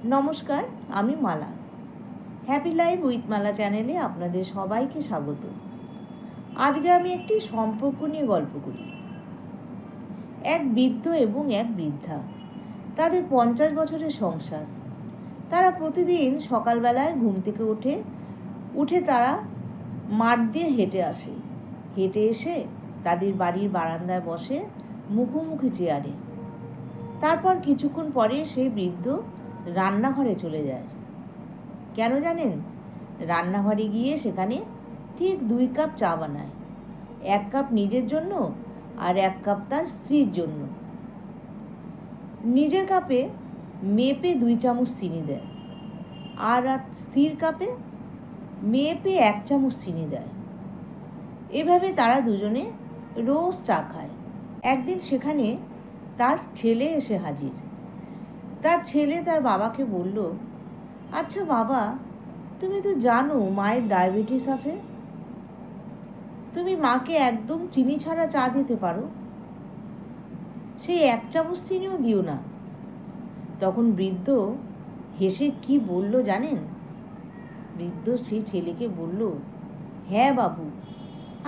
নমস্কার, আমি মালা। Happy life with মালা চ্যানেলে আপনাদের সবাইকে স্বাগত। আজকে আমি একটি সম্পর্ক নিয়ে গল্প করি। এক বৃদ্ধ এবং এক বৃদ্ধা, তাদের 50 বছরের সংসার। তারা প্রতিদিন সকালবেলায় ঘুম থেকে উঠে তারা মাঠ দিয়ে হেঁটে আসে। হেঁটে এসে তাদের বাড়ির বারান্দায় বসে মুখোমুখি চেয়ারে। তারপর কিছুক্ষণ পরে সেই বৃদ্ধ রান্নাঘরে চলে যায়। কেন জানেন? রান্নাঘরে গিয়ে সেখানে ঠিক 2 কাপ চা বানায়। 1 কাপ নিজের জন্য আর 1 কাপ তার স্ত্রীর জন্য। নিজের কাপে মেপে 2 চামচ চিনি দেয়, আর স্ত্রীর কাপে মেপে 1 চামচ চিনি দেয়। এভাবে তারা দুজনে রোজ চা খায়। একদিন সেখানে তার ছেলে এসে হাজির। তার ছেলে তার বাবাকে বলল, আচ্ছা বাবা, তুমি তো জানো মায়ের ডায়াবেটিস আছে, তুমি মাকে একদম চিনি ছাড়া চা দিতে পারো, সেই 1 চামচ চিনিও দিও না। তখন বৃদ্ধ হেসে কি বলল জানেন? বৃদ্ধ সেই ছেলেকে বলল, হ্যাঁ বাবু,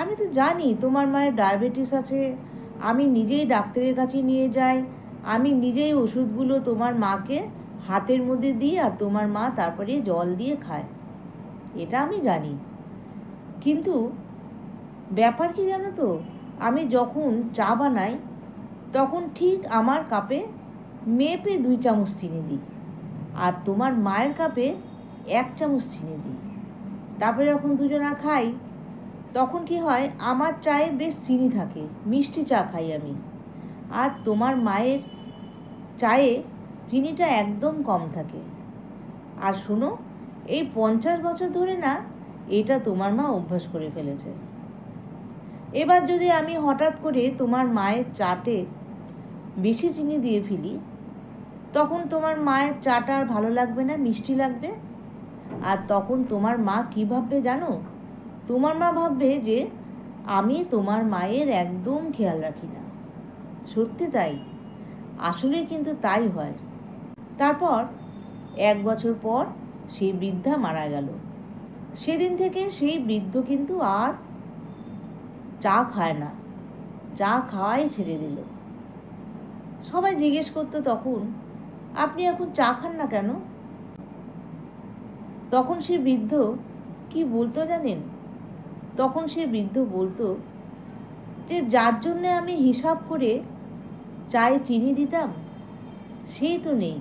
আমি তো জানি তোমার মায়ের ডায়াবেটিস আছে। আমি নিজেই ডাক্তারের কাছে নিয়ে যাই, আমি নিজেই ওষুধগুলো তোমার মাকে হাতের মধ্যে দিই, আর তোমার মা তারপরে জল দিয়ে খায়, এটা আমি জানি। কিন্তু ব্যাপার কি জানো তো, আমি যখন চা বানাই তখন ঠিক আমার কাপে মেপে 2 চামচ চিনি দিই, আর তোমার মায়ের কাপে 1 চামচ চিনি দিই। তারপরে যখন দুজনা খাই তখন কি হয়, আমার চায়ে বেশ চিনি থাকে, মিষ্টি চা খাই আমি, আর তোমার মায়ের চায়ে চিনিটা একদম কম থাকে। আর শোনো, এই 50 বছর ধরে না এটা তোমার মা অভ্যাস করে ফেলেছে। এবার যদি আমি হঠাৎ করে তোমার মায়ের চাটে বেশি চিনি দিয়ে ফেলি, তখন তোমার মায়ের চাটা আর ভালো লাগবে না, মিষ্টি লাগবে। আর তখন তোমার মা কী ভাববে জানো? তোমার মা ভাববে যে আমি তোমার মায়ের একদম খেয়াল রাখি না। সত্যি তাই, আসলে কিন্তু তাই হয়। তারপর 1 বছর পর সেই বৃদ্ধা মারা গেল। সেদিন থেকে সেই বৃদ্ধ কিন্তু আর চা খায় না, চা খাওয়াই ছেড়ে দিল। সবাই জিজ্ঞেস করতো তখন, আপনি এখন চা খান না কেন? তখন সে বৃদ্ধ কি বলতো জানেন? তখন সে বৃদ্ধ বলতো যে যার জন্যে আমি হিসাব করে চায়ে চিনি দিতাম সেই তো নেই,